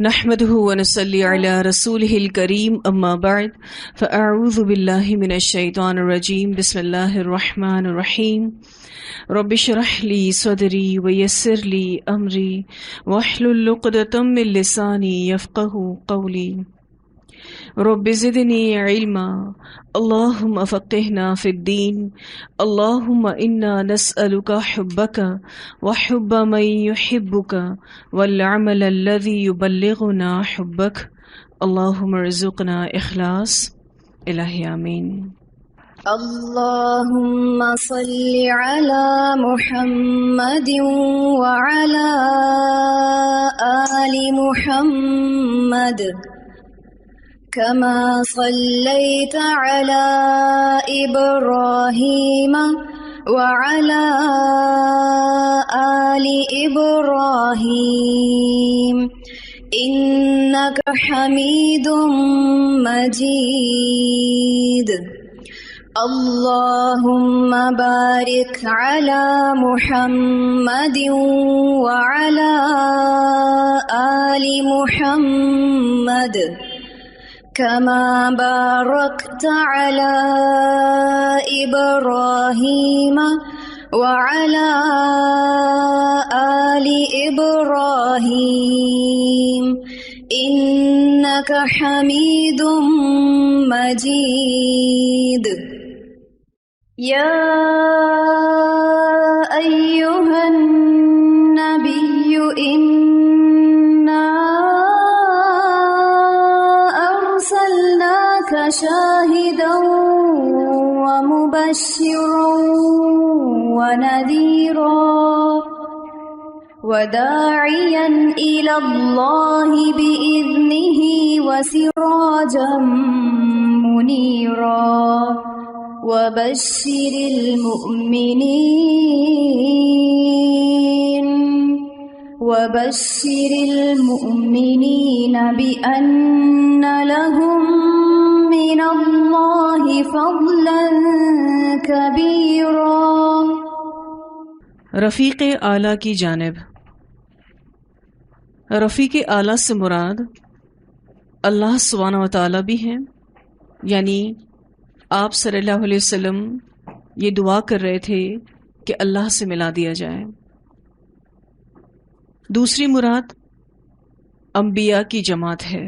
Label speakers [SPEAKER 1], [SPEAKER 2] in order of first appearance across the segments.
[SPEAKER 1] نحمده ونصلي على رسوله الكريم اما بعد فاعوذ بالله من الشيطان الرجيم بسم الله الرحمن الرحيم رب اشرح لي صدري ويسر لي امري واحلل عقدة من لساني يفقهوا قولي رب زدني علما اللهم فقهنا في الدين اللهم إنا نسألك حبك وحب من يحبك والعمل الذي يبلغنا حبك اللهم ارزقنا إخلاص الہی آمین۔
[SPEAKER 2] اللهم صل على محمد وعلى آل محمد كما صليت على إبراهيم وعلى آل إبراهيم إنك حميد مجيد۔ اللهم بارك على محمد وعلى آل محمد كما باركت على إبراهيم وعلى آل إبراهيم إنك حميد مجيد۔ يا أيها النبي إنا أرسلناك شاهدا ومبشرا ونذيرا وداعيا إلى الله بإذنه وسراجا منيرا وبشر المؤمنين بأن لهم من الله فضلا كبيرا۔
[SPEAKER 1] رفیق اعلیٰ کی جانب۔ رفیق اعلیٰ سے مراد اللہ سبحانہ و تعالیٰ بھی ہیں، یعنی آپ صلی اللہ علیہ وسلم یہ دعا کر رہے تھے کہ اللہ سے ملا دیا جائے۔ دوسری مراد انبیاء کی جماعت ہے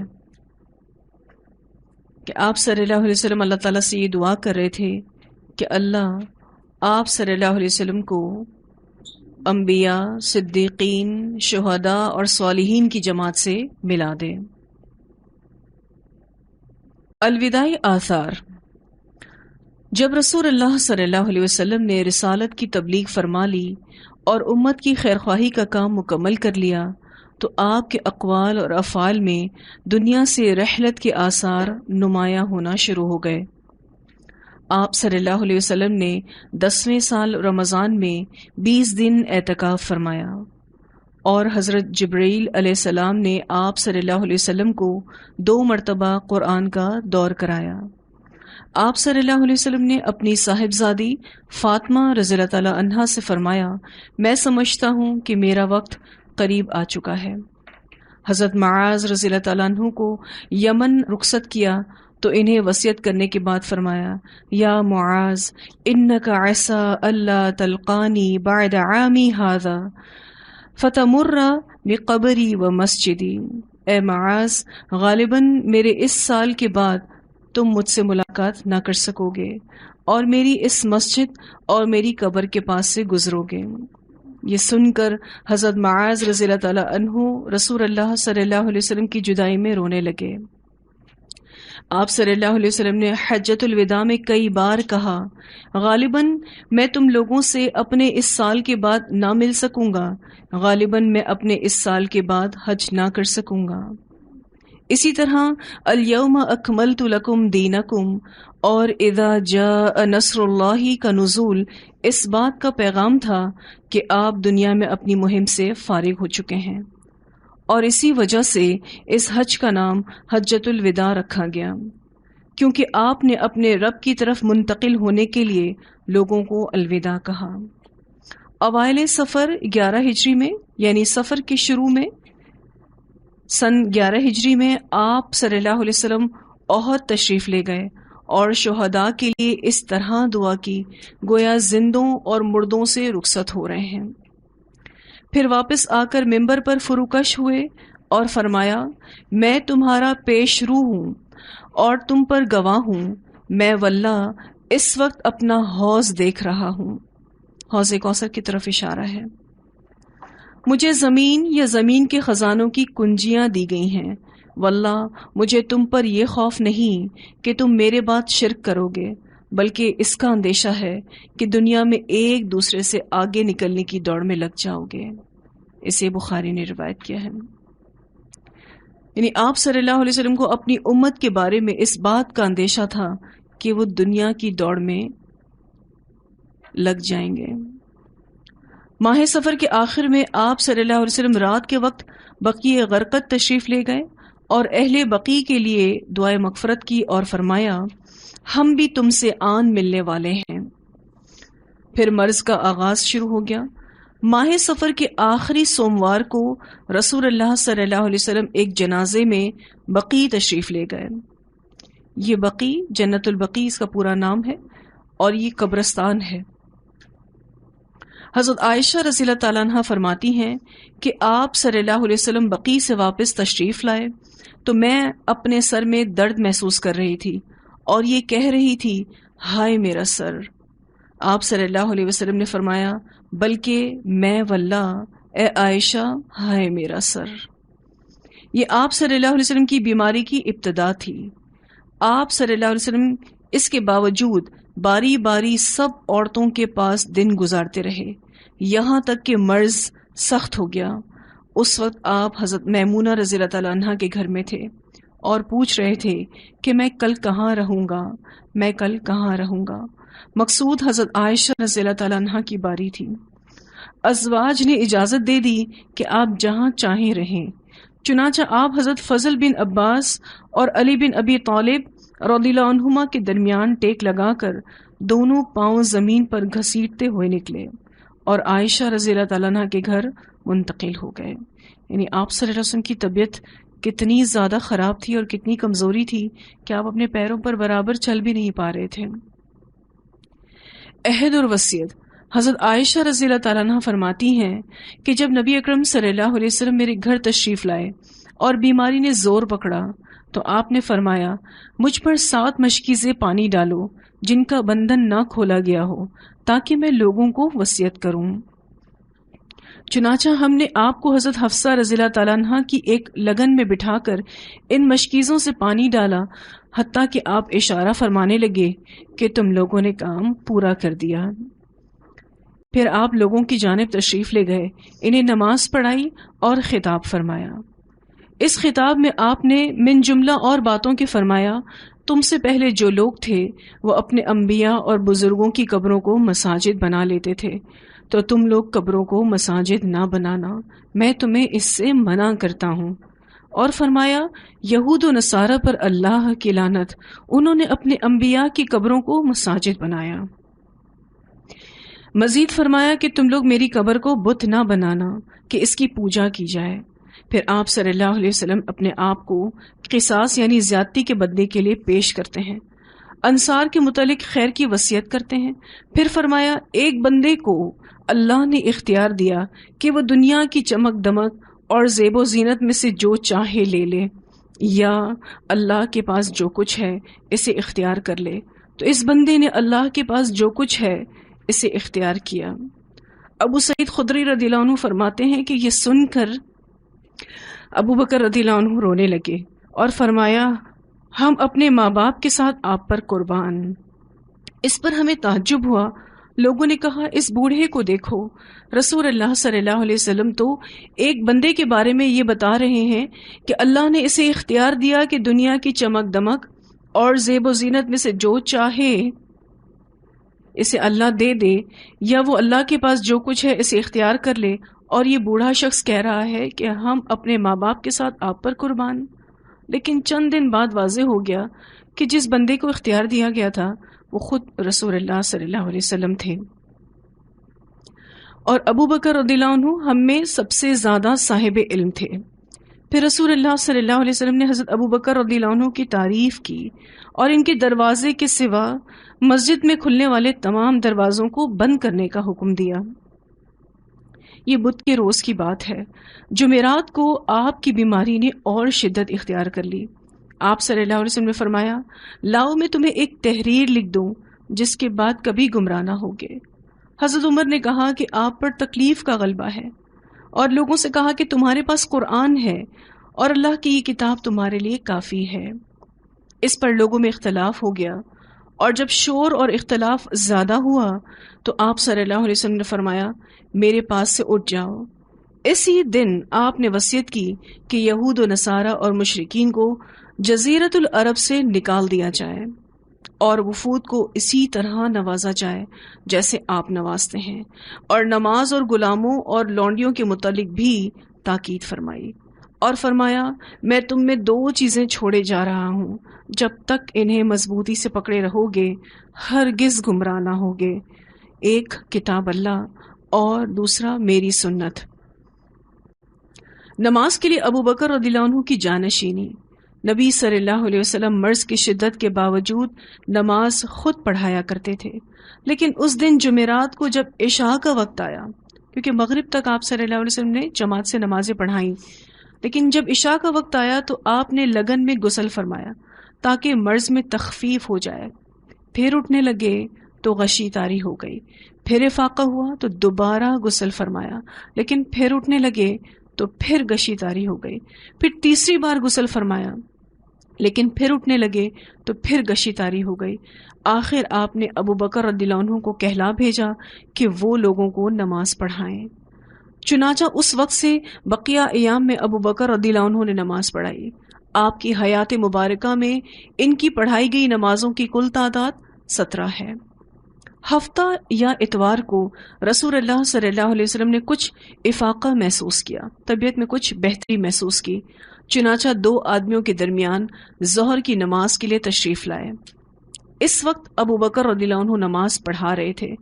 [SPEAKER 1] کہ آپ صلی اللہ علیہ وسلم اللہ تعالیٰ سے یہ دعا کر رہے تھے کہ اللہ آپ صلی اللہ علیہ وسلم کو انبیاء، صدیقین، شہداء اور صالحین کی جماعت سے ملا دے۔ الوداعی آثار۔ جب رسول اللہ صلی اللہ علیہ وسلم نے رسالت کی تبلیغ فرما لی اور امت کی خیرخواہی کا کام مکمل کر لیا تو آپ کے اقوال اور افعال میں دنیا سے رحلت کے آثار نمایاں ہونا شروع ہو گئے۔ آپ صلی اللہ علیہ وسلم نے 10ویں سال رمضان میں 20 دن اعتکاف فرمایا اور حضرت جبرائیل علیہ السلام نے آپ صلی اللہ علیہ وسلم کو 2 مرتبہ قرآن کا دور کرایا۔ آپ صلی اللہ علیہ وسلم نے اپنی صاحبزادی فاطمہ رضی اللہ تعالی عنہا سے فرمایا، میں سمجھتا ہوں کہ میرا وقت قریب آ چکا ہے۔ حضرت معاذ رضی اللہ تعالیٰ عنہ کو یمن رخصت کیا تو انہیں وصیت کرنے کے بعد فرمایا، یا معاذ انک عسى الا تلقانی بعد عامی ھذا فتمر بقبری و مسجدی۔ اے معاذ، غالباً میرے اس سال کے بعد تم مجھ سے ملاقات نہ کر سکو گے اور میری اس مسجد اور میری قبر کے پاس سے گزرو گے۔ یہ سن کر حضرت معاذ رضی اللہ تعالیٰ عنہ رسول اللہ صلی اللہ علیہ وسلم کی جدائی میں رونے لگے۔ آپ صلی اللہ علیہ وسلم نے حجۃ الوداع میں کئی بار کہا، غالباً میں تم لوگوں سے اپنے اس سال کے بعد نہ مل سکوں گا، غالباً میں اپنے اس سال کے بعد حج نہ کر سکوں گا۔ اسی طرح الیوم اکملت لکم دینکم اور اذا جاء نصر اللہ کا نزول اس بات کا پیغام تھا کہ آپ دنیا میں اپنی مہم سے فارغ ہو چکے ہیں، اور اسی وجہ سے اس حج کا نام حجۃ الوداع رکھا گیا، کیونکہ آپ نے اپنے رب کی طرف منتقل ہونے کے لیے لوگوں کو الوداع کہا۔ اوائل سفر 11 ہجری میں یعنی سفر کے شروع میں سن 11 ہجری میں آپ صلی اللہ علیہ وسلم احد تشریف لے گئے اور شہداء کے لیے اس طرح دعا کی گویا زندوں اور مردوں سے رخصت ہو رہے ہیں۔ پھر واپس آ کر ممبر پر فروکش ہوئے اور فرمایا، میں تمہارا پیش رو ہوں اور تم پر گواہ ہوں، میں واللہ اس وقت اپنا حوض دیکھ رہا ہوں۔ حوض کوثر کی طرف اشارہ ہے۔ مجھے زمین یا زمین کے خزانوں کی کنجیاں دی گئی ہیں، واللہ مجھے تم پر یہ خوف نہیں کہ تم میرے بعد شرک کرو گے، بلکہ اس کا اندیشہ ہے کہ دنیا میں ایک دوسرے سے آگے نکلنے کی دوڑ میں لگ جاؤ گے۔ اسے بخاری نے روایت کیا ہے۔ یعنی آپ صلی اللہ علیہ وسلم کو اپنی امت کے بارے میں اس بات کا اندیشہ تھا کہ وہ دنیا کی دوڑ میں لگ جائیں گے۔ ماہ سفر کے آخر میں آپ صلی اللہ علیہ وسلم رات کے وقت بقیع غرقد تشریف لے گئے اور اہل بقیع کے لیے دعائے مغفرت کی اور فرمایا، ہم بھی تم سے آن ملنے والے ہیں۔ پھر مرض کا آغاز شروع ہو گیا۔ ماہ سفر کے آخری سوموار کو رسول اللہ صلی اللہ علیہ وسلم ایک جنازے میں بقیع تشریف لے گئے۔ یہ بقیع جنت البقیع اس کا پورا نام ہے اور یہ قبرستان ہے۔ حضرت عائشہ رضی اللہ تعالیٰ عنہ فرماتی ہیں کہ آپ صلی اللہ علیہ وسلم بقیع سے واپس تشریف لائے تو میں اپنے سر میں درد محسوس کر رہی تھی اور یہ کہہ رہی تھی، ہائے میرا سر۔ آپ صلی اللہ علیہ وسلم نے فرمایا، بلکہ میں واللہ اے عائشہ، ہائے میرا سر۔ یہ آپ صلی اللہ علیہ وسلم کی بیماری کی ابتدا تھی۔ آپ صلی اللہ علیہ وسلم اس کے باوجود باری باری سب عورتوں کے پاس دن گزارتے رہے، یہاں تک کہ مرض سخت ہو گیا۔ اس وقت آپ حضرت میمونہ رضی اللہ تعالیٰ عنہ کے گھر میں تھے اور پوچھ رہے تھے کہ میں کل کہاں رہوں گا، میں کل کہاں رہوں گا۔ مقصود حضرت عائشہ رضی اللہ تعالیٰ عنہ کی باری تھی۔ ازواج نے اجازت دے دی کہ آپ جہاں چاہیں رہیں، چنانچہ آپ حضرت فضل بن عباس اور علی بن ابی طالب رضی اللہ عنہما کے درمیان ٹیک لگا کر دونوں پاؤں زمین پر گھسیٹتے ہوئے نکلے اور عائشہ رضی اللہ تعالیٰ عنہ کے گھر منتقل ہو گئے۔ یعنی آپ صلی اللہ علیہ وسلم کی طبیعت کتنی زیادہ خراب تھی اور کتنی کمزوری تھی کہ آپ اپنے پیروں پر برابر چل بھی نہیں پا رہے تھے۔ عہد اور وصیت۔ حضرت عائشہ رضی اللہ تعالیٰ عنہ فرماتی ہیں کہ جب نبی اکرم صلی اللہ علیہ وسلم میرے گھر تشریف لائے اور بیماری نے زور پکڑا تو آپ نے فرمایا، مجھ پر 7 مشکیزیں پانی ڈالو جن کا بندھن نہ کھولا گیا ہو تاکہ میں لوگوں کو وصیت کروں۔ چنانچہ ہم نے آپ کو حضرت حفصہ رضی اللہ تعالیٰ عنہ کی ایک لگن میں بٹھا کر ان مشکیزوں سے پانی ڈالا، حتیٰ کہ آپ اشارہ فرمانے لگے کہ تم لوگوں نے کام پورا کر دیا۔ پھر آپ لوگوں کی جانب تشریف لے گئے، انہیں نماز پڑھائی اور خطاب فرمایا۔ اس خطاب میں آپ نے من جملہ اور باتوں کے فرمایا، تم سے پہلے جو لوگ تھے وہ اپنے انبیاء اور بزرگوں کی قبروں کو مساجد بنا لیتے تھے، تو تم لوگ قبروں کو مساجد نہ بنانا، میں تمہیں اس سے منع کرتا ہوں۔ اور فرمایا، یہود و نصارہ پر اللہ کی لعنت، انہوں نے اپنے انبیاء کی قبروں کو مساجد بنایا۔ مزید فرمایا کہ تم لوگ میری قبر کو بت نہ بنانا کہ اس کی پوجا کی جائے۔ پھر آپ صلی اللہ علیہ وسلم اپنے آپ کو قصاص یعنی زیادتی کے بدلے کے لیے پیش کرتے ہیں، انصار کے متعلق خیر کی وصیت کرتے ہیں۔ پھر فرمایا، ایک بندے کو اللہ نے اختیار دیا کہ وہ دنیا کی چمک دمک اور زیب و زینت میں سے جو چاہے لے لے، یا اللہ کے پاس جو کچھ ہے اسے اختیار کر لے، تو اس بندے نے اللہ کے پاس جو کچھ ہے اسے اختیار کیا۔ ابو سعید خدری رضی اللہ عنہ فرماتے ہیں کہ یہ سن کر ابو بکر رضی اللہ عنہ رونے لگے اور فرمایا، ہم اپنے ماں باپ کے ساتھ آپ پر قربان۔ اس پر ہمیں تعجب ہوا۔ لوگوں نے کہا، اس بوڑھے کو دیکھو، رسول اللہ صلی اللہ علیہ وسلم تو ایک بندے کے بارے میں یہ بتا رہے ہیں کہ اللہ نے اسے اختیار دیا کہ دنیا کی چمک دمک اور زیب و زینت میں سے جو چاہے اسے اللہ دے دے، یا وہ اللہ کے پاس جو کچھ ہے اسے اختیار کر لے، اور یہ بوڑھا شخص کہہ رہا ہے کہ ہم اپنے ماں باپ کے ساتھ آپ پر قربان۔ لیکن چند دن بعد واضح ہو گیا کہ جس بندے کو اختیار دیا گیا تھا وہ خود رسول اللہ صلی اللہ علیہ وسلم تھے۔ اور ابو بکر رضی اللہ عنہ ہم میں سب سے زیادہ صاحب علم تھے۔ پھر رسول اللہ صلی اللہ علیہ وسلم نے حضرت ابو بکر رضی اللہ عنہ کی تعریف کی اور ان کے دروازے کے سوا مسجد میں کھلنے والے تمام دروازوں کو بند کرنے کا حکم دیا۔ یہ بدھ کے روز کی بات ہے۔ جمعرات کو آپ کی بیماری نے اور شدت اختیار کر لی۔ آپ صلی اللہ علیہ وسلم نے فرمایا، لاؤ میں تمہیں ایک تحریر لکھ دوں جس کے بعد کبھی گمراہ نہ ہوگے۔ حضرت عمر نے کہا کہ آپ پر تکلیف کا غلبہ ہے، اور لوگوں سے کہا کہ تمہارے پاس قرآن ہے اور اللہ کی یہ کتاب تمہارے لیے کافی ہے۔ اس پر لوگوں میں اختلاف ہو گیا، اور جب شور اور اختلاف زیادہ ہوا تو آپ صلی اللہ علیہ وسلم نے فرمایا، میرے پاس سے اٹھ جاؤ۔ اسی دن آپ نے وصیت کی کہ یہود و نصارہ اور مشرکین کو جزیرۃ العرب سے نکال دیا جائے اور وفود کو اسی طرح نوازا جائے جیسے آپ نوازتے ہیں، اور نماز اور غلاموں اور لونڈیوں کے متعلق بھی تاکید فرمائی، اور فرمایا، میں تم میں 2 چیزیں چھوڑے جا رہا ہوں، جب تک انہیں مضبوطی سے پکڑے رہو گے ہرگز گمراہ نہ ہوگے، ایک کتاب اللہ اور دوسرا میری سنت۔ نماز کے لیے ابو بکر رضی اللہ عنہ کی جانشینی۔ نبی صلی اللہ علیہ وسلم مرض کی شدت کے باوجود نماز خود پڑھایا کرتے تھے، لیکن اس دن جمعرات کو جب عشاء کا وقت آیا، کیونکہ مغرب تک آپ صلی اللہ علیہ وسلم نے جماعت سے نمازیں پڑھائیں، لیکن جب عشاء کا وقت آیا تو آپ نے لگن میں غسل فرمایا تاکہ مرض میں تخفیف ہو جائے۔ پھر اٹھنے لگے تو غشی طاری ہو گئی، پھر افاقہ ہوا تو دوبارہ غسل فرمایا، لیکن پھر اٹھنے لگے تو پھر غشی طاری ہو گئی، پھر تیسری بار غسل فرمایا، لیکن پھر اٹھنے لگے تو پھر غشی طاری ہو گئی۔ آخر آپ نے ابو بکر رضی اللہ عنہ کو کہلا بھیجا کہ وہ لوگوں کو نماز پڑھائیں۔ چنانچہ اس وقت سے بقیہ ایام میں ابو بکر رضی اللہ عنہ نے نماز پڑھائی۔ آپ کی حیات مبارکہ میں ان کی پڑھائی گئی نمازوں کی کل تعداد 17 ہے۔ ہفتہ یا اتوار کو رسول اللہ صلی اللہ علیہ وسلم نے کچھ افاقہ محسوس کیا، طبیعت میں کچھ بہتری محسوس کی، چنانچہ 2 آدمیوں کے درمیان ظہر کی نماز کے لیے تشریف لائے۔ اس وقت ابو بکر رضی اللہ عنہ نماز پڑھا رہے تھے،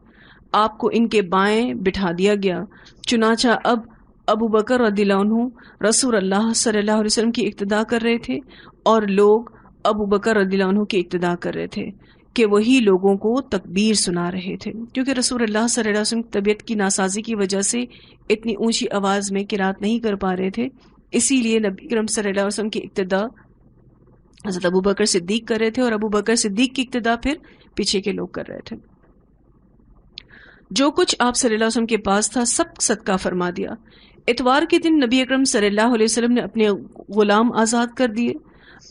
[SPEAKER 1] آپ کو ان کے بائیں بٹھا دیا گیا، چنانچہ اب ابو بکر رضی اللہ عنہ رسول اللہ صلی اللہ علیہ وسلم کی اقتداء کر رہے تھے، اور لوگ ابو بکر رضی اللہ عنہ کی اقتداء کر رہے تھے کہ وہی لوگوں کو تکبیر سنا رہے تھے، کیونکہ رسول اللہ صلی اللہ علیہ وسلم کی طبیعت کی ناسازی کی وجہ سے اتنی اونچی آواز میں قرات نہیں کر پا رہے تھے، اسی لیے نبی کرم صلی اللہ علیہ وسلم کی اقتداء حضرت ابو بکر صدیق کر رہے تھے، اور ابو بکر صدیق کی اقتداء پھر پیچھے کے لوگ کر رہے تھے۔ جو کچھ آپ صلی اللہ علیہ وسلم کے پاس تھا سب صدقہ فرما دیا۔ اتوار کے دن نبی اکرم صلی اللہ علیہ وسلم نے اپنے غلام آزاد کر دیے۔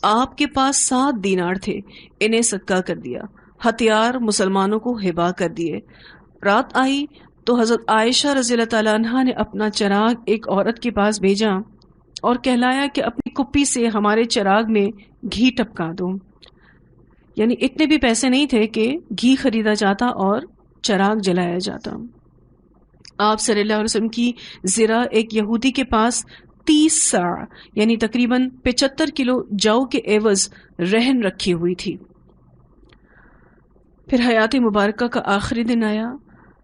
[SPEAKER 1] آپ کے پاس 7 دینار تھے، انہیں صدقہ کر دیا۔ ہتھیار مسلمانوں کو ہبا کر دیے۔ رات آئی تو حضرت عائشہ رضی اللہ تعالیٰ عنہا نے اپنا چراغ ایک عورت کے پاس بھیجا اور کہلایا کہ اپنی کپی سے ہمارے چراغ میں گھی ٹپکا دو۔ یعنی اتنے بھی پیسے نہیں تھے کہ گھی خریدا جاتا اور چراغ جلایا جاتا۔ آپ صلی اللہ علیہ وسلم کی زرہ ایک یہودی کے پاس 30 ساع یعنی تقریباً 75 کلو جو کے عوض رہن رکھی ہوئی تھی۔ پھر حیات مبارکہ کا آخری دن آیا۔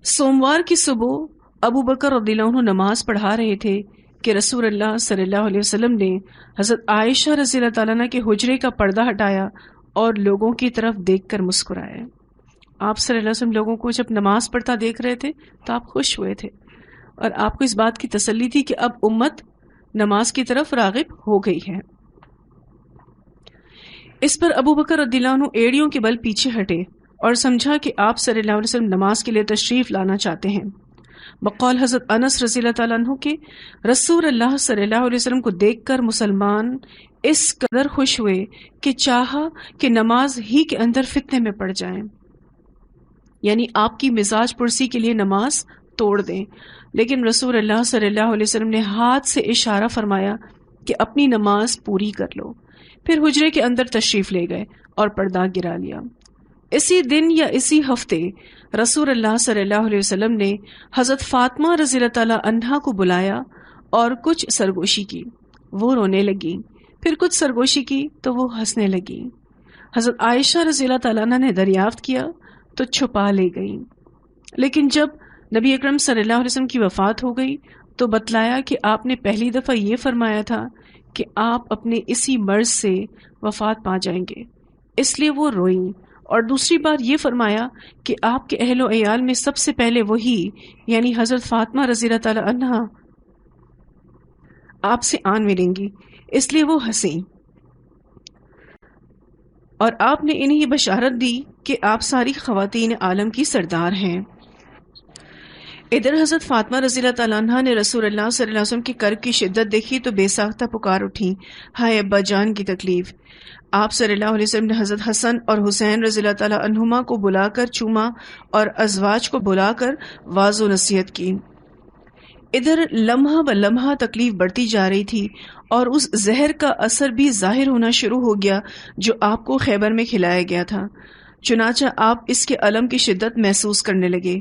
[SPEAKER 1] سوموار کی صبح ابو بکر رضی اللہ عنہ نماز پڑھا رہے تھے کہ رسول اللہ صلی اللہ علیہ وسلم نے حضرت عائشہ رضی اللہ تعالیٰ عنہ کے حجرے کا پردہ ہٹایا اور لوگوں کی طرف دیکھ کر مسکرائے۔ آپ صلی اللہ علیہ وسلم لوگوں کو جب نماز پڑھتا دیکھ رہے تھے تو آپ خوش ہوئے تھے، اور آپ کو اس بات کی تسلی تھی کہ اب امت نماز کی طرف راغب ہو گئی ہے۔ اس پر ابو بکر رضی اللہ عنہ ایڑیوں کے بل پیچھے ہٹے اور سمجھا کہ آپ صلی اللہ علیہ وسلم نماز کے لیے تشریف لانا چاہتے ہیں۔ بقول حضرت انس رضی اللہ تعالیٰ عنہ کے رسول اللہ صلی اللہ علیہ وسلم کو دیکھ کر مسلمان اس قدر خوش ہوئے کہ چاہا کہ نماز ہی کے اندر فتنے میں پڑ جائیں، یعنی آپ کی مزاج پرسی کے لیے نماز توڑ دیں، لیکن رسول اللہ صلی اللہ علیہ وسلم نے ہاتھ سے اشارہ فرمایا کہ اپنی نماز پوری کر لو، پھر حجرے کے اندر تشریف لے گئے اور پردہ گرا لیا۔ اسی دن یا اسی ہفتے رسول اللہ صلی اللہ علیہ وسلم نے حضرت فاطمہ رضی اللہ تعالیٰ عنہا کو بلایا اور کچھ سرگوشی کی، وہ رونے لگی، پھر کچھ سرگوشی کی تو وہ ہنسنے لگی۔ حضرت عائشہ رضی اللہ تعالیٰ عنہ نے دریافت کیا تو چھپا لے گئی، لیکن جب نبی اکرم صلی اللہ علیہ وسلم کی وفات ہو گئی تو بتلایا کہ آپ نے پہلی دفعہ یہ فرمایا تھا کہ آپ اپنے اسی مرض سے وفات پا جائیں گے، اس لیے وہ روئیں۔ اور دوسری بار یہ فرمایا کہ آپ کے اہل و عیال میں سب سے پہلے وہی یعنی حضرت فاطمہ رضی اللہ تعالی عنہا آپ سے آن ملیں گی، اس لیے وہ ہنسیں، اور آپ نے انہیں بشارت دی کہ آپ ساری خواتین عالم کی سردار ہیں۔ ادھر حضرت فاطمہ رضی اللہ تعالیٰ عنہ نے رسول اللہ صلی اللہ علیہ وسلم کی کرب کی شدت دیکھی تو بے ساختہ پکار اٹھی، ہائے ابا جان کی تکلیف۔ آپ صلی اللہ علیہ وسلم نے حضرت حسن اور حسین رضی اللہ تعالیٰ عنہما کو بلا کر چوما اور ازواج کو بلا کر واعظ و نصیحت کی۔ ادھر لمحہ بلمحہ تکلیف بڑھتی جا رہی تھی اور اس زہر کا اثر بھی ظاہر ہونا شروع ہو گیا جو آپ کو خیبر میں کھلایا گیا تھا، چنانچہ آپ اس کے الم کی شدت محسوس کرنے لگے۔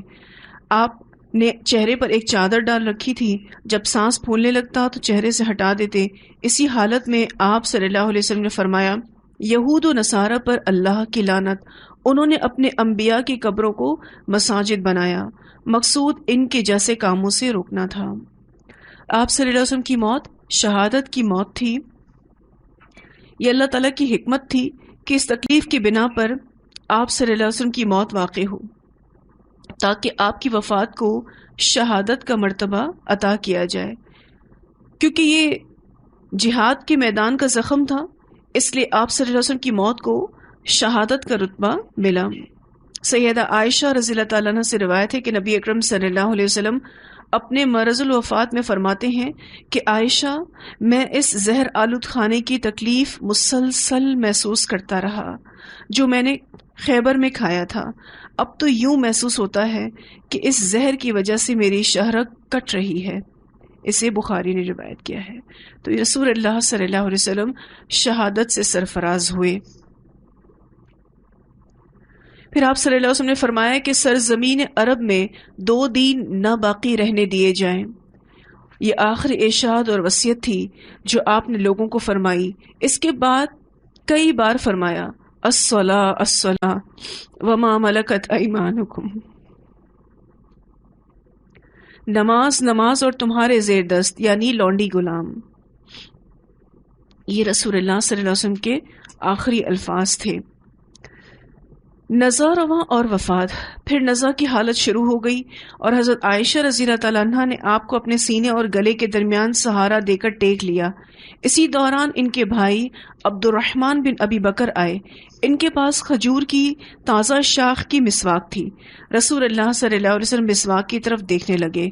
[SPEAKER 1] آپ نے چہرے پر ایک چادر ڈال رکھی تھی، جب سانس پھولنے لگتا تو چہرے سے ہٹا دیتے۔ اسی حالت میں آپ صلی اللہ علیہ وسلم نے فرمایا، یہود و نصارہ پر اللہ کی لعنت، انہوں نے اپنے انبیاء کی قبروں کو مساجد بنایا، مقصود ان کے جیسے کاموں سے روکنا تھا۔ آپ صلی اللہ علیہ وسلم کی موت شہادت کی موت تھی۔ یہ اللہ تعالیٰ کی حکمت تھی کہ اس تکلیف کی بنا پر آپ صلی اللہ علیہ وسلم کی موت واقع ہو، تاکہ آپ کی وفات کو شہادت کا مرتبہ عطا کیا جائے۔ کیونکہ یہ جہاد کے میدان کا زخم تھا، اس لیے آپ صلی اللہ علیہ وسلم کی موت کو شہادت کا رتبہ ملا۔ سیدہ عائشہ رضی اللہ تعالیٰ عنہ سے روایت ہے کہ نبی اکرم صلی اللہ علیہ وسلم اپنے مرض الوفات میں فرماتے ہیں کہ عائشہ، میں اس زہر آلود خانے کی تکلیف مسلسل محسوس کرتا رہا جو میں نے خیبر میں کھایا تھا، اب تو یوں محسوس ہوتا ہے کہ اس زہر کی وجہ سے میری شہرت کٹ رہی ہے۔ اسے بخاری نے روایت کیا ہے۔ تو رسول اللہ صلی اللہ علیہ وسلم شہادت سے سرفراز ہوئے۔ پھر آپ صلی اللہ علیہ وسلم نے فرمایا کہ سرزمین عرب میں 2 دن نہ باقی رہنے دیے جائیں۔ یہ آخری ارشاد اور وصیت تھی جو آپ نے لوگوں کو فرمائی۔ اس کے بعد کئی بار فرمایا، الصلاۃ الصلاۃ وما ملکت ایمانکم، نماز نماز اور تمہارے زیر دست یعنی لونڈی غلام۔ یہ رسول اللہ صلی اللہ علیہ وسلم کے آخری الفاظ تھے۔ نزا رواں اور وفات۔ پھر نزا کی حالت شروع ہو گئی اور حضرت عائشہ رضی اللہ تعالیٰ عنہ نے آپ کو اپنے سینے اور گلے کے درمیان سہارا دے کر ٹیک لیا۔ اسی دوران ان کے بھائی عبد الرحمن بن ابی بکر آئے۔ ان کے پاس کھجور کی تازہ شاخ کی مسواک تھی۔ رسول اللہ صلی اللہ علیہ وسلم مسواک کی طرف دیکھنے لگے۔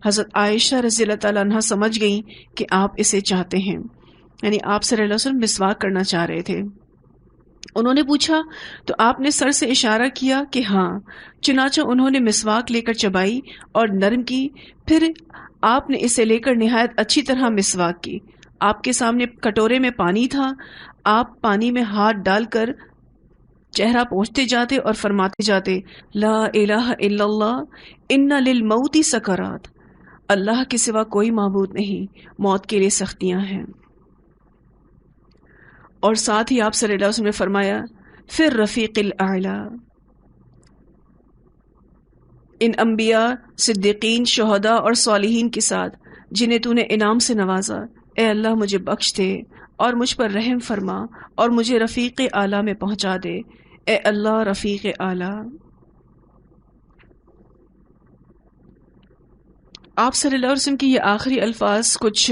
[SPEAKER 1] حضرت عائشہ رضی اللہ تعالیٰ عنہ سمجھ گئیں کہ آپ اسے چاہتے ہیں، یعنی آپ صلی اللہ علیہ وسلم مسواک کرنا چاہ رہے تھے۔ انہوں نے پوچھا تو آپ نے سر سے اشارہ کیا کہ ہاں، چنانچہ انہوں نے مسواک لے کر چبائی اور نرم کی۔ پھر آپ نے اسے لے کر نہایت اچھی طرح مسواک کی۔ آپ کے سامنے کٹورے میں پانی تھا، آپ پانی میں ہاتھ ڈال کر چہرہ پوچھتے جاتے اور فرماتے جاتے، لا الہ الا اللہ ان للموت سکرات، اللہ کے سوا کوئی معبود نہیں، موت کے لیے سختیاں ہیں۔ اور ساتھ ہی آپ صلی اللہ علیہ وسلم نے فرمایا، پھر رفیق الاعلی، ان انبیاء، صدیقین، شہداء اور صالحین کے ساتھ جنہیں تو نے انعام سے نوازا، اے اللہ مجھے بخش دے اور مجھ پر رحم فرما اور مجھے رفیق اعلیٰ میں پہنچا دے، اے اللہ رفیق اعلیٰ۔ آپ صلی اللہ علیہ وسلم کی یہ آخری الفاظ کچھ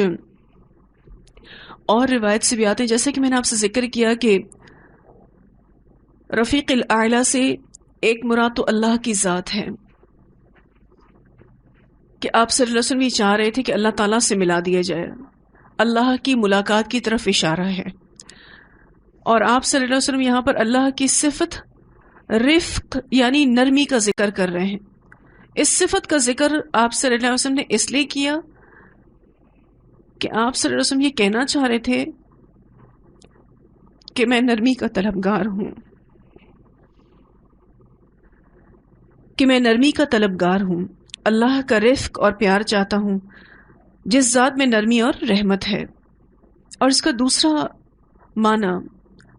[SPEAKER 1] اور روایت سے بھی آتے ہیں، جیسے کہ میں نے آپ سے ذکر کیا کہ رفیق الاعلیٰ سے ایک مراد تو اللہ کی ذات ہے، کہ آپ صلی اللہ علیہ وسلم یہ چاہ رہے تھے کہ اللہ تعالیٰ سے ملا دیا جائے، اللہ کی ملاقات کی طرف اشارہ ہے۔ اور آپ صلی اللہ علیہ وسلم یہاں پر اللہ کی صفت رفق یعنی نرمی کا ذکر کر رہے ہیں۔ اس صفت کا ذکر آپ صلی اللہ علیہ وسلم نے اس لیے کیا کہ آپ صلی اللہ علیہ وسلم یہ کہنا چاہ رہے تھے کہ میں نرمی کا طلبگار ہوں، اللہ کا رفق اور پیار چاہتا ہوں جس ذات میں نرمی اور رحمت ہے۔ اور اس کا دوسرا معنی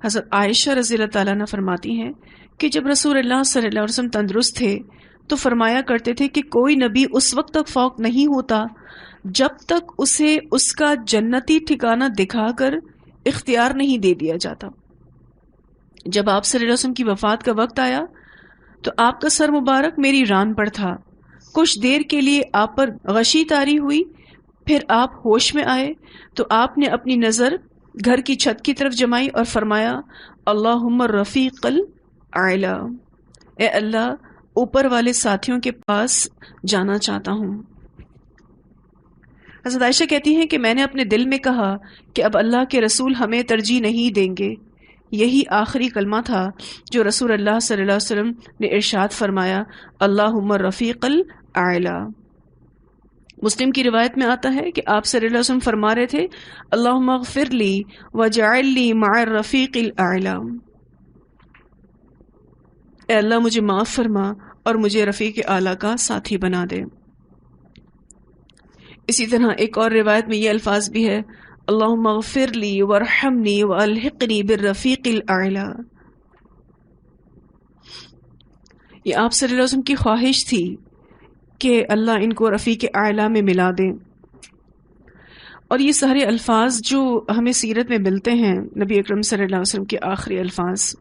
[SPEAKER 1] حضرت عائشہ رضی اللہ تعالیٰ عنہ فرماتی ہیں کہ جب رسول اللہ صلی اللہ علیہ وسلم تندرست تھے تو فرمایا کرتے تھے کہ کوئی نبی اس وقت تک فوت نہیں ہوتا جب تک اسے اس کا جنتی ٹھکانہ دکھا کر اختیار نہیں دے دیا جاتا۔ جب آپ صلی اللہ علیہ وسلم کی وفات کا وقت آیا تو آپ کا سر مبارک میری ران پر تھا۔ کچھ دیر کے لیے آپ پر غشی طاری ہوئی، پھر آپ ہوش میں آئے تو آپ نے اپنی نظر گھر کی چھت کی طرف جمائی اور فرمایا اللہم الرفیق الاعلی، اے اللہ اوپر والے ساتھیوں کے پاس جانا چاہتا ہوں۔ حضرت عائشہ کہتی ہیں کہ میں نے اپنے دل میں کہا کہ اب اللہ کے رسول ہمیں ترجیح نہیں دیں گے۔ یہی آخری کلمہ تھا جو رسول اللہ صلی اللہ علیہ وسلم نے ارشاد فرمایا اللہم الرفیق الاعلی۔ مسلم کی روایت میں آتا ہے کہ آپ صلی اللہ علیہ وسلم فرما رہے تھے اللہم اغفر لی واجعل لی مع الرفیق الاعلی، اے اللہ مجھے معاف فرما اور مجھے رفیق اعلیٰ کا ساتھی بنا دے۔ اسی طرح ایک اور روایت میں یہ الفاظ بھی ہے اللہم اغفر لی وارحمنی والحقنی بالرفیق الاعلی۔ یہ آپ صلی اللہ علیہ وسلم کی خواہش تھی کہ اللہ ان کو رفیق اعلیٰ میں ملا دے۔ اور یہ سارے الفاظ جو ہمیں سیرت میں ملتے ہیں، نبی اکرم صلی اللہ علیہ وسلم کے آخری الفاظ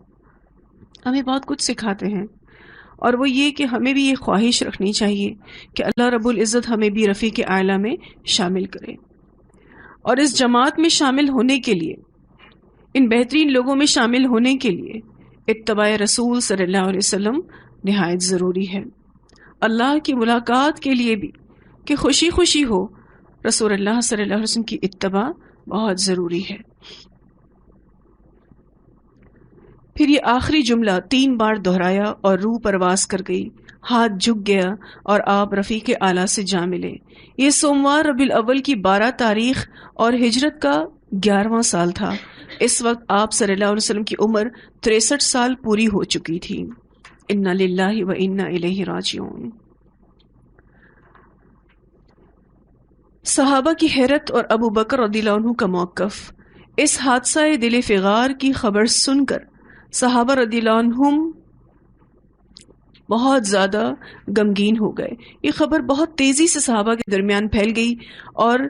[SPEAKER 1] ہمیں بہت کچھ سکھاتے ہیں، اور وہ یہ کہ ہمیں بھی یہ خواہش رکھنی چاہیے کہ اللہ رب العزت ہمیں بھی رفیق اعلیٰ میں شامل کرے۔ اور اس جماعت میں شامل ہونے کے لیے، ان بہترین لوگوں میں شامل ہونے کے لیے اتباع رسول صلی اللہ علیہ وسلم نہایت ضروری ہے۔ اللہ کی ملاقات کے لیے بھی کہ خوشی خوشی ہو، رسول اللہ صلی اللہ علیہ وسلم کی اتباع بہت ضروری ہے۔ پھر یہ آخری جملہ 3 بار دہرایا اور روح پرواز کر گئی، ہاتھ جھک گیا اور آپ رفیق اعلیٰ سے جا ملے۔ یہ سوموار ربیع الاول کی 12 تاریخ اور ہجرت کا 11واں سال تھا۔ اس وقت آپ صلی اللہ علیہ وسلم کی عمر 63 سال پوری ہو چکی تھی۔ انا للہ و انا الیہ راجعون۔ صحابہ کی حیرت اور ابو بکر رضی اللہ عنہ کا موقف۔ اس حادثہ دل فغار کی خبر سن کر صحابہ رضی اللہ عنہم بہت زیادہ غمگین ہو گئے۔ یہ خبر بہت تیزی سے صحابہ کے درمیان پھیل گئی اور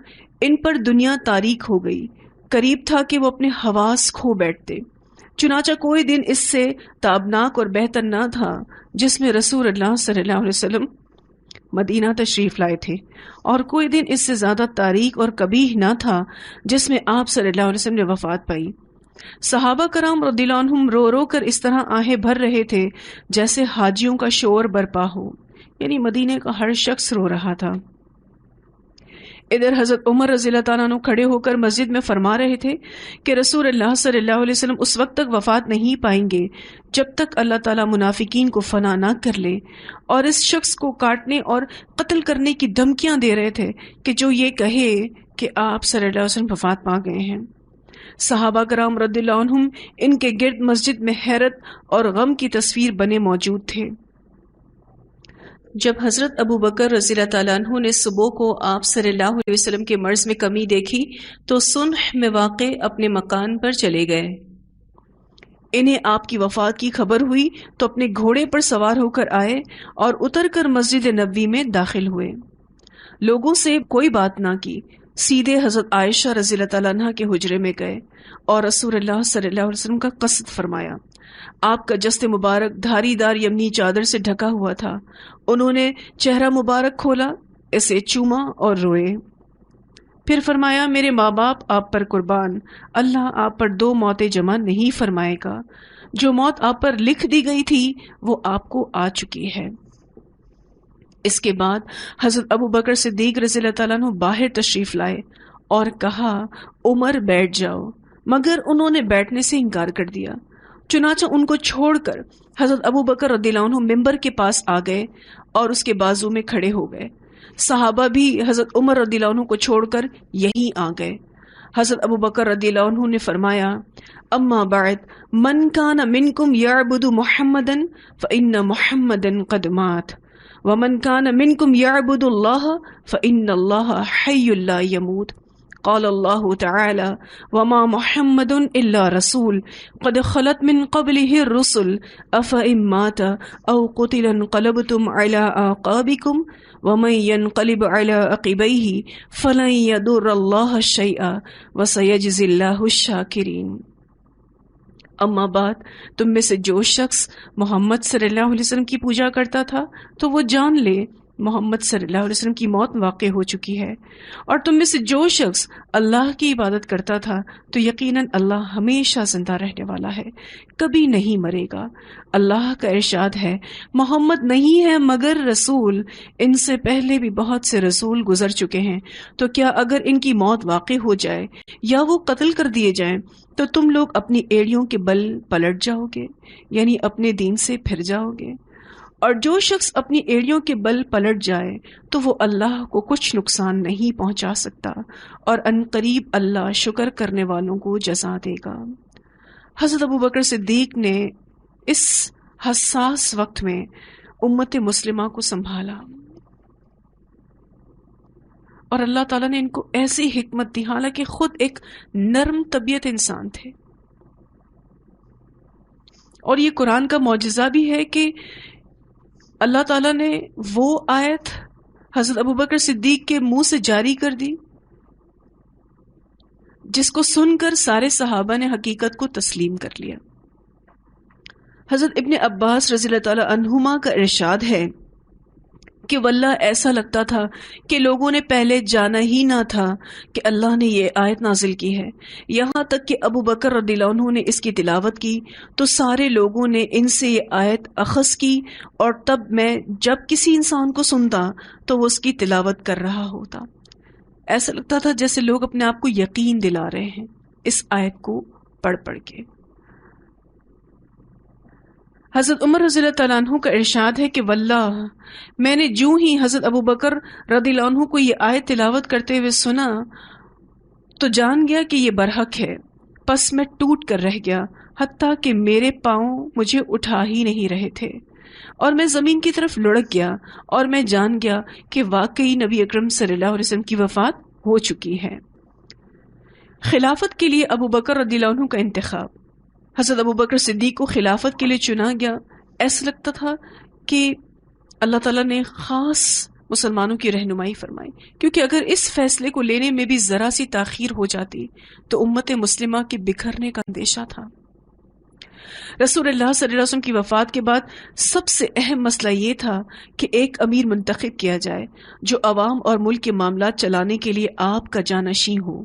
[SPEAKER 1] ان پر دنیا تاریک ہو گئی۔ قریب تھا کہ وہ اپنے حواس کھو بیٹھتے۔ چنانچہ کوئی دن اس سے تابناک اور بہتر نہ تھا جس میں رسول اللہ صلی اللہ علیہ وسلم مدینہ تشریف لائے تھے، اور کوئی دن اس سے زیادہ تاریک اور قبیح نہ تھا جس میں آپ صلی اللہ علیہ وسلم نے وفات پائی۔ صحابہ کرام رضی اللہ عنہم رو رو کر اس طرح آہیں بھر رہے تھے جیسے حاجیوں کا شور برپا ہو، یعنی مدینے کا ہر شخص رو رہا تھا۔ ادھر حضرت عمر رضی اللہ تعالیٰ عنہ کھڑے ہو کر مسجد میں فرما رہے تھے کہ رسول اللہ صلی اللہ علیہ وسلم اس وقت تک وفات نہیں پائیں گے جب تک اللہ تعالیٰ منافقین کو فنا نہ کر لے، اور اس شخص کو کاٹنے اور قتل کرنے کی دھمکیاں دے رہے تھے کہ جو یہ کہے کہ آپ صلی اللہ علیہ وسلم وفات پا گئے ہیں۔ صحابہ کرام رضی اللہ عنہم ان کے گرد مسجد میں حیرت اور غم کی تصویر بنے موجود تھے۔ جب حضرت ابو بکر رضی اللہ تعالیٰ عنہ نے صبح کو آپ صلی اللہ علیہ وسلم کے مرض میں کمی دیکھی تو صنح میں واقع اپنے مکان پر چلے گئے۔ انہیں آپ کی وفات کی خبر ہوئی تو اپنے گھوڑے پر سوار ہو کر آئے اور اتر کر مسجد نبوی میں داخل ہوئے۔ لوگوں سے کوئی بات نہ کی، سیدھے حضرت عائشہ رضی اللہ تعالیٰ عنہ کے حجرے میں گئے اور رسول اللہ صلی اللہ علیہ وسلم کا قصد فرمایا۔ آپ کا جسد مبارک دھاری دار یمنی چادر سے ڈھکا ہوا تھا۔ انہوں نے چہرہ مبارک کھولا، اسے چوما اور روئے۔ پھر فرمایا میرے ماں باپ آپ پر قربان، اللہ آپ پر 2 موتیں جمع نہیں فرمائے گا۔ جو موت آپ پر لکھ دی گئی تھی وہ آپ کو آ چکی ہے۔ اس کے بعد حضرت ابو بکر صدیق رضی اللہ تعالیٰ عنہ باہر تشریف لائے اور کہا عمر بیٹھ جاؤ، مگر انہوں نے بیٹھنے سے انکار کر دیا۔ چنانچہ ان کو چھوڑ کر حضرت ابو بکر رضی اللہ عنہ ممبر کے پاس آ گئے اور اس کے بازو میں کھڑے ہو گئے۔ صحابہ بھی حضرت عمر رضی اللہ عنہ کو چھوڑ کر یہیں آ گئے۔ حضرت ابو بکر رضی اللہ عنہ نے فرمایا اما بعد من کان منکم یعبد محمدا فإن محمدا قد مات ومن کان منکم یعبد اللہ فإن اللہ حی لا یموت قال اللہ تعالی وما محمد الا رسول قد خلت من قبله الرسل افئن مات او قتل انقلبتم على اعقابكم ومن ينقلب على عقبيه فلن يضر الله شيئا وسيجزي الله الشاكرين. اما بعد، تم میں سے جو شخص محمد صلی اللہ علیہ وسلم کی پوجا کرتا تھا تو وہ جان لے محمد صلی اللہ علیہ وسلم کی موت واقع ہو چکی ہے، اور تم میں سے جو شخص اللہ کی عبادت کرتا تھا تو یقیناً اللہ ہمیشہ زندہ رہنے والا ہے، کبھی نہیں مرے گا. اللہ کا ارشاد ہے محمد نہیں ہے مگر رسول، ان سے پہلے بھی بہت سے رسول گزر چکے ہیں، تو کیا اگر ان کی موت واقع ہو جائے یا وہ قتل کر دیے جائیں تو تم لوگ اپنی ایڑیوں کے بل پلٹ جاؤ گے، یعنی اپنے دین سے پھر جاؤ گے. اور جو شخص اپنی ایڑیوں کے بل پلٹ جائے تو وہ اللہ کو کچھ نقصان نہیں پہنچا سکتا، اور عنقریب اللہ شکر کرنے والوں کو جزا دے گا. حضرت ابوبکر صدیق نے اس حساس وقت میں امت مسلمہ کو سنبھالا، اور اللہ تعالیٰ نے ان کو ایسی حکمت دی، حالانکہ خود ایک نرم طبیعت انسان تھے. اور یہ قرآن کا معجزہ بھی ہے کہ اللہ تعالیٰ نے وہ آیت حضرت ابوبکر صدیق کے منہ سے جاری کر دی جس کو سن کر سارے صحابہ نے حقیقت کو تسلیم کر لیا. حضرت ابن عباس رضی اللہ تعالیٰ عنہما کا ارشاد ہے کہ واللہ ایسا لگتا تھا کہ لوگوں نے پہلے جانا ہی نہ تھا کہ اللہ نے یہ آیت نازل کی ہے. یہاں تک کہ ابو بکر رضی اللہ عنہ نے اس کی تلاوت کی تو سارے لوگوں نے ان سے یہ آیت اخذ کی، اور تب میں جب کسی انسان کو سنتا تو وہ اس کی تلاوت کر رہا ہوتا. ایسا لگتا تھا جیسے لوگ اپنے آپ کو یقین دلا رہے ہیں اس آیت کو پڑھ پڑھ کے. حضرت عمر رضی اللہ تعالیٰ عنہ کا ارشاد ہے کہ واللہ میں نے جو ہی حضرت ابو بکر رضی اللہ عنہ کو یہ آیت تلاوت کرتے ہوئے سنا تو جان گیا کہ یہ برحق ہے، پس میں ٹوٹ کر رہ گیا، حتیٰ کہ میرے پاؤں مجھے اٹھا ہی نہیں رہے تھے، اور میں زمین کی طرف لڑک گیا، اور میں جان گیا کہ واقعی نبی اکرم صلی اللہ علیہ وسلم کی وفات ہو چکی ہے. خلافت کے لیے ابو بکر رضی اللہ عنہ کا انتخاب. حضرت ابوبکر صدیق کو خلافت کے لیے چنا گیا. ایسا لگتا تھا کہ اللہ تعالیٰ نے خاص مسلمانوں کی رہنمائی فرمائی، کیونکہ اگر اس فیصلے کو لینے میں بھی ذرا سی تاخیر ہو جاتی تو امت مسلمہ کے بکھرنے کا اندیشہ تھا. رسول اللہ صلی اللہ علیہ وسلم کی وفات کے بعد سب سے اہم مسئلہ یہ تھا کہ ایک امیر منتخب کیا جائے جو عوام اور ملک کے معاملات چلانے کے لیے آپ کا جانشین ہو.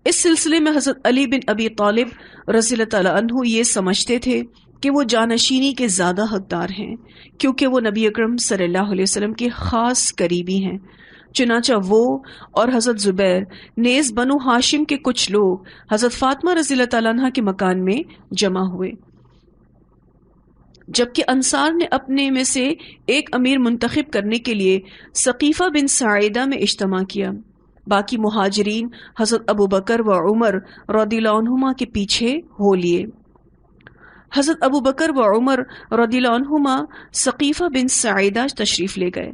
[SPEAKER 1] اس سلسلے میں حضرت علی بن ابی طالب رضی اللہ تعالیٰ عنہ یہ سمجھتے تھے کہ وہ جانشینی کے زیادہ حقدار ہیں، کیونکہ وہ نبی اکرم صلی اللہ علیہ وسلم کے خاص قریبی ہیں. چنانچہ وہ اور حضرت زبیر نیز بنو ہاشم کے کچھ لوگ حضرت فاطمہ رضی اللہ تعالیٰ عنہ کے مکان میں جمع ہوئے، جبکہ انصار نے اپنے میں سے ایک امیر منتخب کرنے کے لیے ثقیفہ بن ساعدہ میں اجتماع کیا. باقی مہاجرین حضرت ابو بکر و عمر رضی اللہ عنہما کے پیچھے ہو لیے. حضرت ابو بکر و عمر رضی اللہ عنہما ثقیفہ بن ساعدہ تشریف لے گئے.